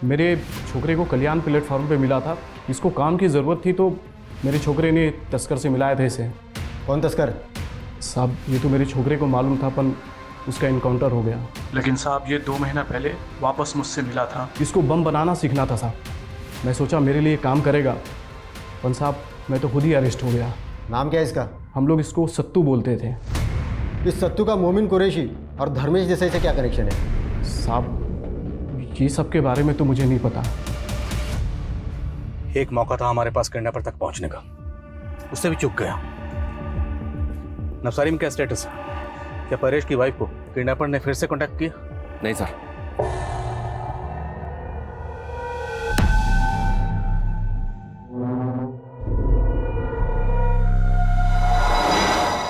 S12: मेरे छोकरे को कल्याण प्लेटफॉर्म पे मिला था, इसको काम की ज़रूरत थी तो मेरे छोकरे ने तस्कर से मिलाया था इसे।
S10: कौन तस्कर?
S12: साहब ये तो मेरे छोकरे को मालूम था, पर उसका इनकाउंटर हो गया। लेकिन साहब ये 2 महीना पहले वापस मुझसे मिला था। इसको बम बनाना सीखना था साहब। मैं सोचा मेरे लिए काम करेगा, पर साहब मैं तो खुद ही अरेस्ट हो गया।
S10: नाम क्या है इसका?
S12: हम लोग इसको सत्तू बोलते थे।
S10: इस सत्तू का मोमिन कुरैशी और धर्मेश देसाई से क्या कनेक्शन है?
S12: साहब ये सब के बारे में तो मुझे नहीं पता।
S4: एक मौका था हमारे पास किडनैपर तक पहुंचने का, उससे भी चूक गया। नवसारी में क्या स्टेटस है? क्या परेश की वाइफ को किडनैपर ने फिर से कांटेक्ट किया?
S12: नहीं सर।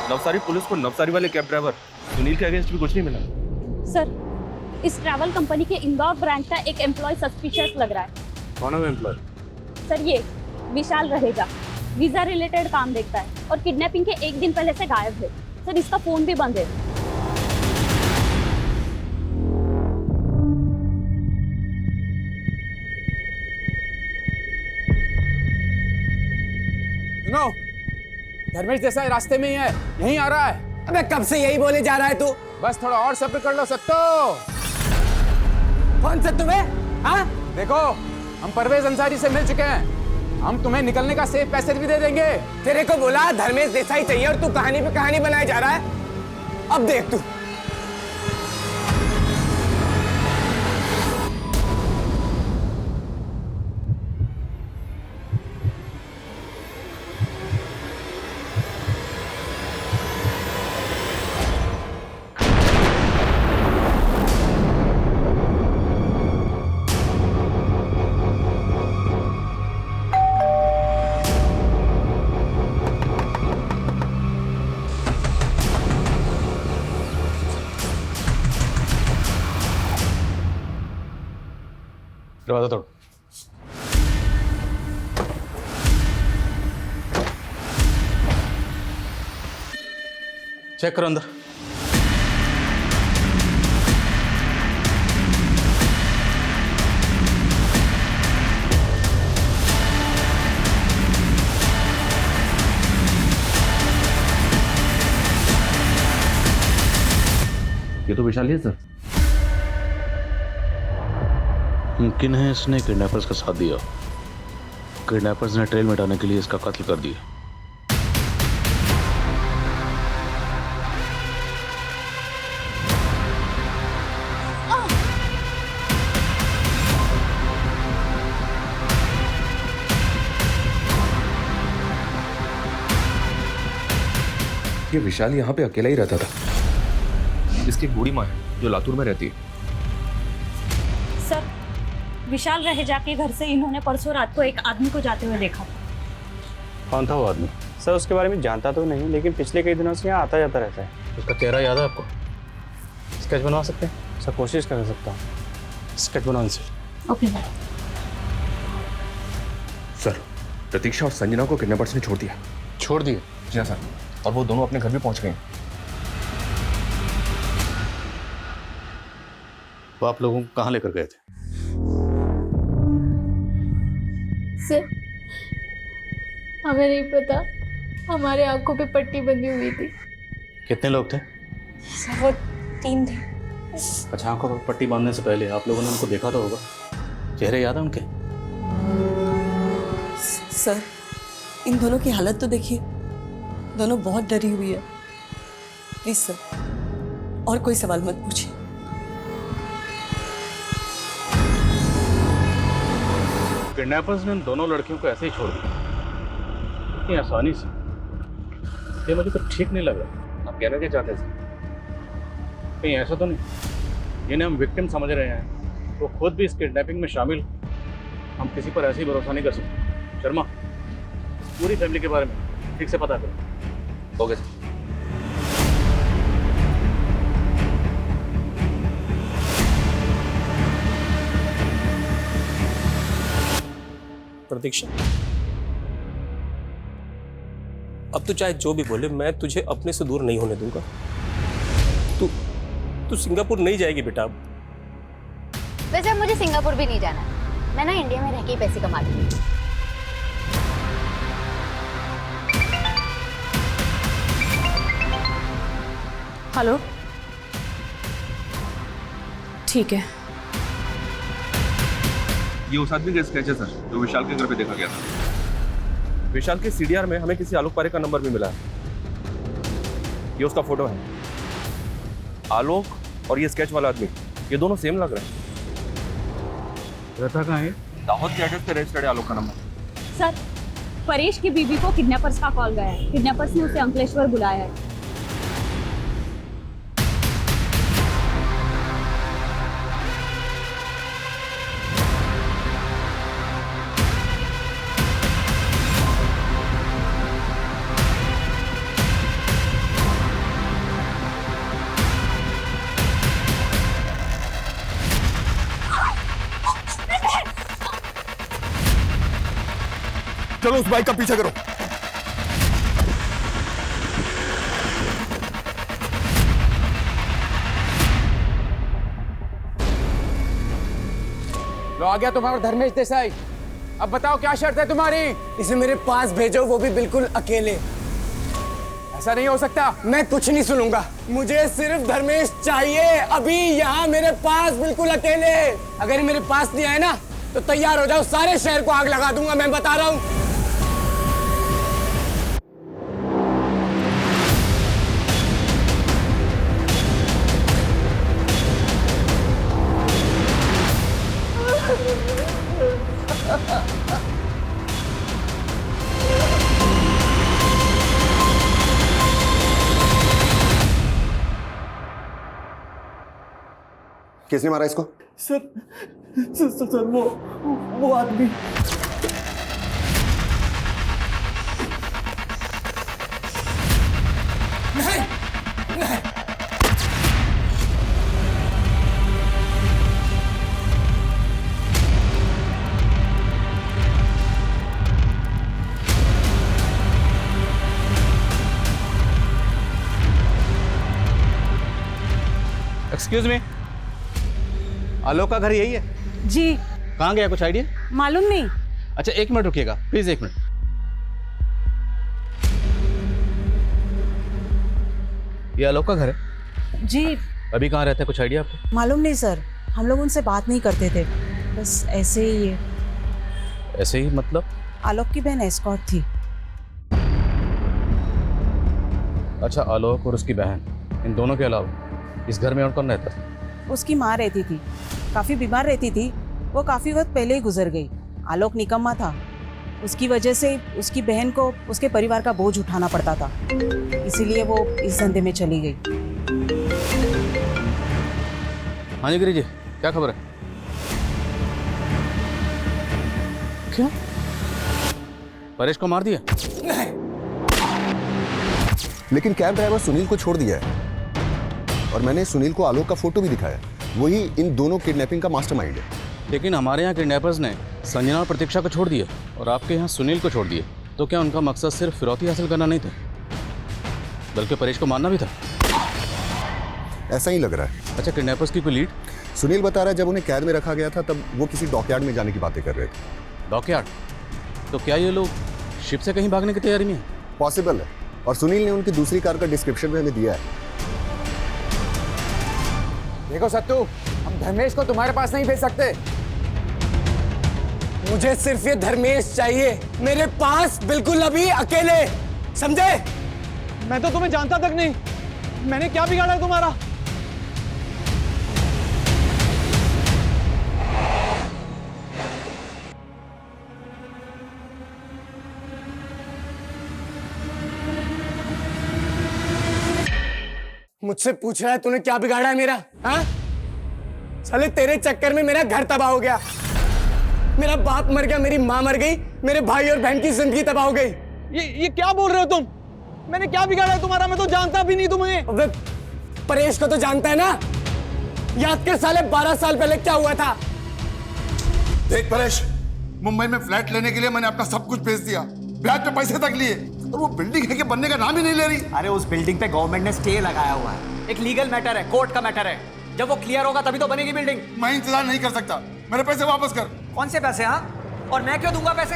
S12: नवसारी पुलिस को नवसारी वाले कैब ड्राइवर सुनील के अगेंस्ट भी कुछ नहीं मिला।
S6: सर, इस ट्रैवल कंपनी के इंदौर ब्रांच का एक एम्प्लॉय सस्पिशियस लग रहा है।
S4: कौन है वो एम्प्लॉय?
S6: सर, ये विशाल रहेगा, वीजा रिलेटेड काम देखता है और किडनैपिंग के एक दिन पहले से गायब है। सर, इसका फोन भी बंद है।
S11: सुनो, धर्मेश देसाई रास्ते में ही है, यहीं आ रहा है।
S2: अबे कब से यही बोले जा रहा है तू?
S11: बस थोड़ा और सब्र कर लो सत्तो।
S2: कौन सा तुम्हें? हाँ?
S11: देखो, हम परवेज अंसारी से मिल चुके हैं, हम तुम्हें निकलने का सेफ पैसेज भी दे देंगे।
S2: तेरे को बोला धर्मेश देसाई चाहिए और तू कहानी पे कहानी बनाए जा रहा है। अब देख तू।
S4: दरवाजा तोड़। चेक करो अंदर।
S12: ये तो विशाल ही है सर।
S4: मुमकिन है इसने किडनैपर्स का साथ दिया। किडनैपर्स ने ट्रेल मिटाने के लिए इसका कत्ल कर दिया।
S12: ये विशाल यहाँ पे अकेला ही रहता था। इसकी एक बूढ़ी माँ है जो लातूर में रहती है।
S6: सर, विशाल रहेजा के घर से इन्होंने परसों रात को एक आदमी को जाते हुए देखा।
S4: कौन था वो आदमी?
S15: सर, उसके बारे में जानता तो नहीं, लेकिन पिछले कई दिनों से यहाँ आता जाता रहता है।
S4: उसका चेहरा याद है आपको? स्केच बनवा सकते हैं?
S15: सर, कोशिश कर सकता हूँ।
S4: स्केच बनवाने से।
S6: ओके
S12: सर, प्रतीक्षा और संजना को किडनैपर्स ने छोड़ दिया।
S4: छोड़ दिए?
S12: जी हाँ सर, और वो दोनों अपने घर भी पहुंच गए।
S4: वो आप लोगों को कहाँ लेकर गए थे?
S16: सर, हमें नहीं पता, हमारे आंखों पे पट्टी बंधी हुई थी।
S4: कितने लोग थे?
S6: सर, वो 3 थे।
S4: अच्छा, आंखों पर पट्टी बांधने से पहले आप लोगों ने उनको देखा तो होगा। चेहरे याद है उनके?
S9: सर, इन दोनों की हालत तो देखिए, दोनों बहुत डरी हुई है। प्लीज सर, और कोई सवाल मत पूछिए।
S4: किडनैपर्स ने इन दोनों लड़कियों को ऐसे ही छोड़ दिया इतनी आसानी से? ये मुझे तो ठीक नहीं लग रहा।
S12: आप कहना क्या चाहते हैं?
S4: कहीं ऐसा तो नहीं जिन्हें हम विक्टिम समझ रहे हैं वो खुद भी इस किडनैपिंग में शामिल? हम किसी पर ऐसे ही भरोसा नहीं कर सकते। शर्मा, पूरी फैमिली के बारे में ठीक से पता करो।
S12: Okay sir.
S5: प्रतीक्षा, अब तो चाहे जो भी बोले, मैं तुझे अपने से दूर नहीं होने दूंगा। तू सिंगापुर नहीं जाएगी बेटा।
S7: वैसे अब मुझे सिंगापुर भी नहीं जाना, मैं ना इंडिया में रह के ही पैसे कमा लूंगी।
S16: हेलो, ठीक है।
S12: ये उस आदमी का स्केच है सर, जो विशाल के घर पे देखा गया था। विशाल के सीडीआर में हमें किसी आलोक पारेख का नंबर भी मिला है। ये उसका फोटो है। आलोक और ये स्केच वाला आदमी, ये दोनों सेम लग रहे हैं।
S4: रहता कहाँ है?
S12: दाहोद के एड्रेस पे रजिस्टर्ड है आलोक का नंबर।
S6: सर, परेश की बीवी को किडनैपर्स का कॉल गया है। किडनैपर्स ने उसे अंकलेश्वर बुलाया है।
S17: चलो उस बाइक का पीछा करो।
S11: लो आ गया तुम्हारा धर्मेश देसाई। अब बताओ क्या शर्त है तुम्हारी?
S2: इसे मेरे पास भेजो, वो भी बिल्कुल अकेले।
S11: ऐसा नहीं हो सकता।
S2: मैं कुछ नहीं सुनूंगा, मुझे सिर्फ धर्मेश चाहिए अभी यहाँ मेरे पास बिल्कुल अकेले। अगर ये मेरे पास नहीं आए ना तो तैयार हो जाओ, सारे शहर को आग लगा दूंगा, मैं बता रहा हूँ।
S14: किसने मारा इसको?
S1: सर वो आदमी।
S4: एक्सक्यूज मी, आलोक का घर यही है?
S18: जी।
S4: कहाँ गया, कुछ आइडिया?
S18: मालूम नहीं।
S4: अच्छा 1 मिनट रुकिएगा प्लीज, 1 मिनट। ये आलोक का घर है?
S18: जी।
S4: अभी कहाँ रहता है, कुछ आइडिया आपको?
S18: मालूम नहीं सर, हम लोग उनसे बात नहीं करते थे, बस ऐसे ही ये।
S4: ऐसे ही मतलब?
S18: आलोक की बहन एस्कॉर्ट थी।
S4: अच्छा, आलोक और उसकी बहन, इन दोनों के अलावा इस घर में और कौन रहता था?
S18: उसकी माँ रहती थी, काफी बीमार रहती थी, वो काफी वक्त पहले ही गुजर गई। आलोक निकम्मा था, उसकी वजह से उसकी बहन को उसके परिवार का बोझ उठाना पड़ता था, इसीलिए वो इस धंधे में चली गई।
S4: हाँ जी गिरी जी, क्या खबर है?
S1: क्या?
S4: परेश को मार दिया?
S14: लेकिन कैब ड्राइवर सुनील को छोड़ दिया है और मैंने सुनील को आलोक का फोटो भी दिखाया, वही इन दोनों किडनैपिंग का मास्टरमाइंड है।
S4: लेकिन हमारे यहाँ किडनैपर्स ने संजना और प्रतीक्षा को छोड़ दिया और आपके यहाँ सुनील को छोड़ दिया, तो क्या उनका मकसद सिर्फ फिरौती हासिल करना नहीं था, बल्कि परेश को मारना भी था?
S14: ऐसा ही लग रहा है।
S4: अच्छा, किडनैपर्स की कोई लीड?
S14: सुनील बता रहा है जब उन्हें कैद में रखा गया था तब वो किसी डॉकयार्ड में जाने की बातें कर रहे थे।
S4: डॉकयार्ड? तो क्या ये लोग शिप से कहीं भागने की तैयारी में है?
S14: पॉसिबल है, और सुनील ने उनकी दूसरी कार का डिस्क्रिप्शन भी हमें दिया है।
S11: देखो सत्तू, हम धर्मेश को तुम्हारे पास नहीं भेज सकते।
S2: मुझे सिर्फ ये धर्मेश चाहिए मेरे पास बिल्कुल अभी अकेले, समझे?
S1: मैं तो तुम्हें जानता तक नहीं, मैंने क्या बिगाड़ा है तुम्हारा?
S2: मुझसे पूछ रहा है तूने क्या बिगाड़ा है मेरा? हाँ? साले तेरे चक्कर में मेरा घर तबाह हो गया, मेरा बाप मर गया, मेरी माँ मर गई, मेरे भाई और बहन की जिंदगी तबाह हो गई।
S1: ये क्या बोल रहे हो तुम? मैंने क्या बिगाड़ा है तुम्हारा? मैं तो जानता भी नहीं तुम्हें।
S2: अबे परेश को तो जानता है ना? याद कर साले 12 साल पहले क्या हुआ था।
S17: देख परेश, मुंबई में फ्लैट लेने के लिए मैंने अपना सब कुछ बेच दिया, ब्याज पे पैसे तक लिए, और वो बिल्डिंग है कि बनने का नाम ही नहीं ले रही।
S13: अरे उस बिल्डिंग पे गवर्नमेंट ने स्टे लगाया हुआ है, एक लीगल मैटर है, कोर्ट का मैटर है, जब वो क्लियर होगा तभी तो बनेगी बिल्डिंग।
S17: मैं इंतजार नहीं कर सकता, मेरे पैसे वापस कर।
S13: कौन से पैसे? हाँ, और मैं क्यों दूंगा पैसे?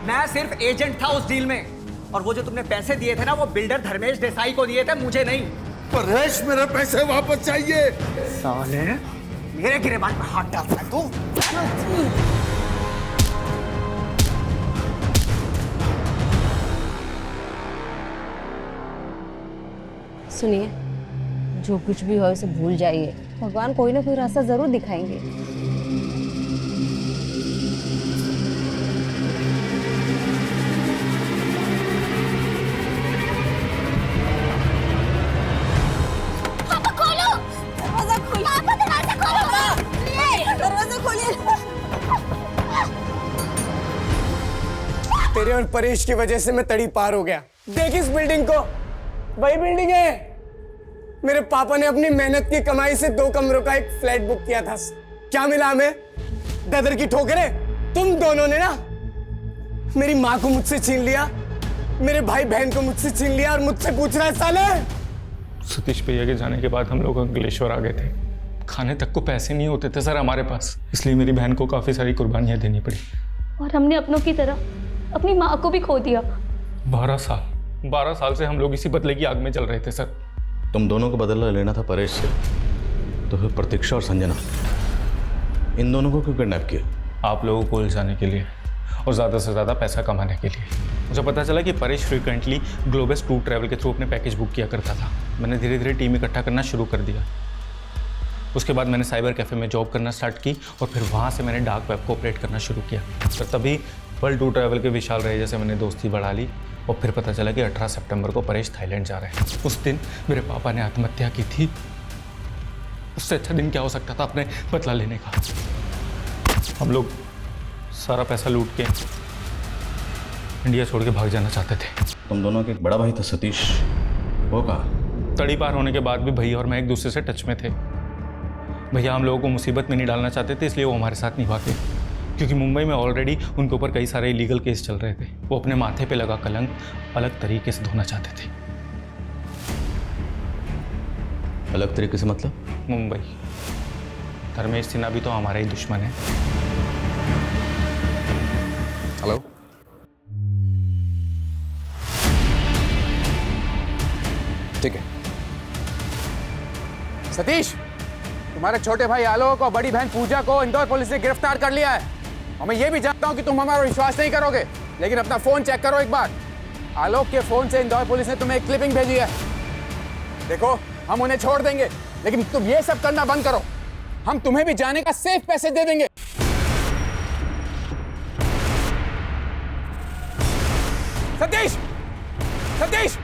S13: मैं सिर्फ एजेंट था उस डील में, और वो जो तुमने पैसे दिए थे ना, वो बिल्डर धर्मेश देसाई को दिए थे, मुझे नहीं।
S17: परेश, मेरे पैसे वापस चाहिए।
S13: साले मेरे गिरेबान पे हाथ डालता है तू।
S19: सुनिए, जो कुछ भी हो उसे भूल जाइए, भगवान कोई ना कोई रास्ता जरूर दिखाएंगे।
S7: पापा खोलो, दरवाजा खोलो, पापा दरवाजा खोलो, दरवाजा खोलिए।
S2: तेरे और परेश की वजह से मैं तड़ी पार हो गया। देख इस बिल्डिंग को, वही बिल्डिंग है। मेरे पापा ने अपनी मेहनत की कमाई से 2 कमरों का एक फ्लैट बुक किया था। क्या मिला हमें? ददर की ठोकरें। तुम दोनों ने ना मेरी माँ को मुझसे छीन लिया, मेरे भाई बहन को मुझसे छीन लिया और मुझसे पूछ रहा है साले।
S3: सतीश भैया के जाने के बाद हम लोग अंकलेश्वर आ गए थे। खाने तक को पैसे नहीं होते थे सर हमारे पास, इसलिए मेरी बहन को काफी सारी कुर्बानियां देनी पड़ी।
S16: और हमने अपनों की तरह अपनी माँ को भी खो दिया।
S3: 12 साल से हम लोग इसी बदले की आग में चल रहे थे सर।
S4: तुम दोनों को बदला लेना था परेश से, तो फिर प्रतीक्षा और संजना इन दोनों को क्यों किडनैप किया?
S3: आप लोगों को उलझाने के लिए और ज़्यादा से ज़्यादा पैसा कमाने के लिए। मुझे पता चला कि Paresh frequently globus tour travel के थ्रू अपने पैकेज बुक किया करता था। मैंने धीरे धीरे टीम इकट्ठा करना शुरू कर दिया। उसके बाद मैंने साइबर कैफ़े में जॉब करना स्टार्ट की और फिर वहाँ से मैंने डार्क वेब को ऑपरेट करना शुरू किया। फिर तभी वर्ल्ड टूर ट्रैवल के विशाल रहे से मैंने दोस्ती बढ़ा ली और फिर पता चला कि 18 सितंबर को परेश थाईलैंड जा रहे हैं। उस दिन मेरे पापा ने आत्महत्या की थी। उससे अच्छा दिन क्या हो सकता था अपने बदला लेने का। हम लोग सारा पैसा लूट के इंडिया छोड़ के भाग जाना चाहते थे।
S4: तुम दोनों का एक बड़ा भाई था सतीश, वो कहाँ?
S3: तड़ी पार होने के बाद भी भैया और मैं एक दूसरे से टच में थे। भैया हम लोगों को मुसीबत में नहीं डालना चाहते थे, इसलिए वो हमारे साथ नहीं भागे, क्योंकि मुंबई में ऑलरेडी उनके ऊपर कई सारे इलीगल केस चल रहे थे। वो अपने माथे पे लगा कलंक अलग तरीके से धोना चाहते थे।
S4: अलग तरीके से मतलब?
S3: मुंबई। धर्मेश सिन्हा भी तो हमारा ही दुश्मन है।
S11: हेलो, ठीक है। सतीश, तुम्हारे छोटे भाई आलोक और बड़ी बहन पूजा को इंदौर पुलिस ने गिरफ्तार कर लिया है। और मैं ये भी जानता हूं कि तुम हमारा विश्वास नहीं करोगे, लेकिन अपना फोन चेक करो एक बार। आलोक के फोन से इंदौर पुलिस ने तुम्हें एक क्लिपिंग भेजी है। देखो, हम उन्हें छोड़ देंगे, लेकिन तुम ये सब करना बंद करो। हम तुम्हें भी जाने का सेफ पैसे दे देंगे। सतीश! सतीश!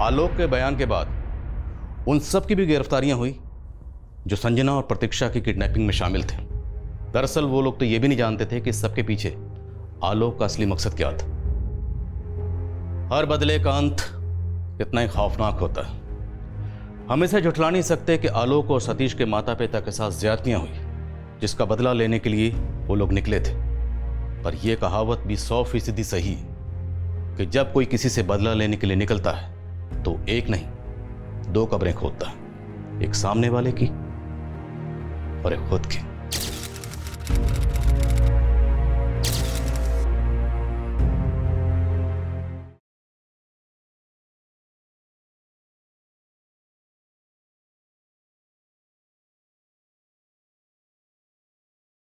S4: आलोक के बयान के बाद उन सब की भी गिरफ्तारियां हुई जो संजना और प्रतीक्षा की किडनैपिंग में शामिल थे। दरअसल वो लोग तो ये भी नहीं जानते थे कि इस सबके पीछे आलोक का असली मकसद क्या था। हर बदले का अंत कितना ही खौफनाक होता है। हम इसे झुठला नहीं सकते कि आलोक और सतीश के माता पिता के साथ ज्यादतियां हुई, जिसका बदला लेने के लिए वो लोग निकले थे। पर यह कहावत भी 100% सही है कि जब कोई किसी से बदला लेने के लिए निकलता है तो एक नहीं 2 कब्रें खोदता है, एक सामने वाले की और एक खुद की।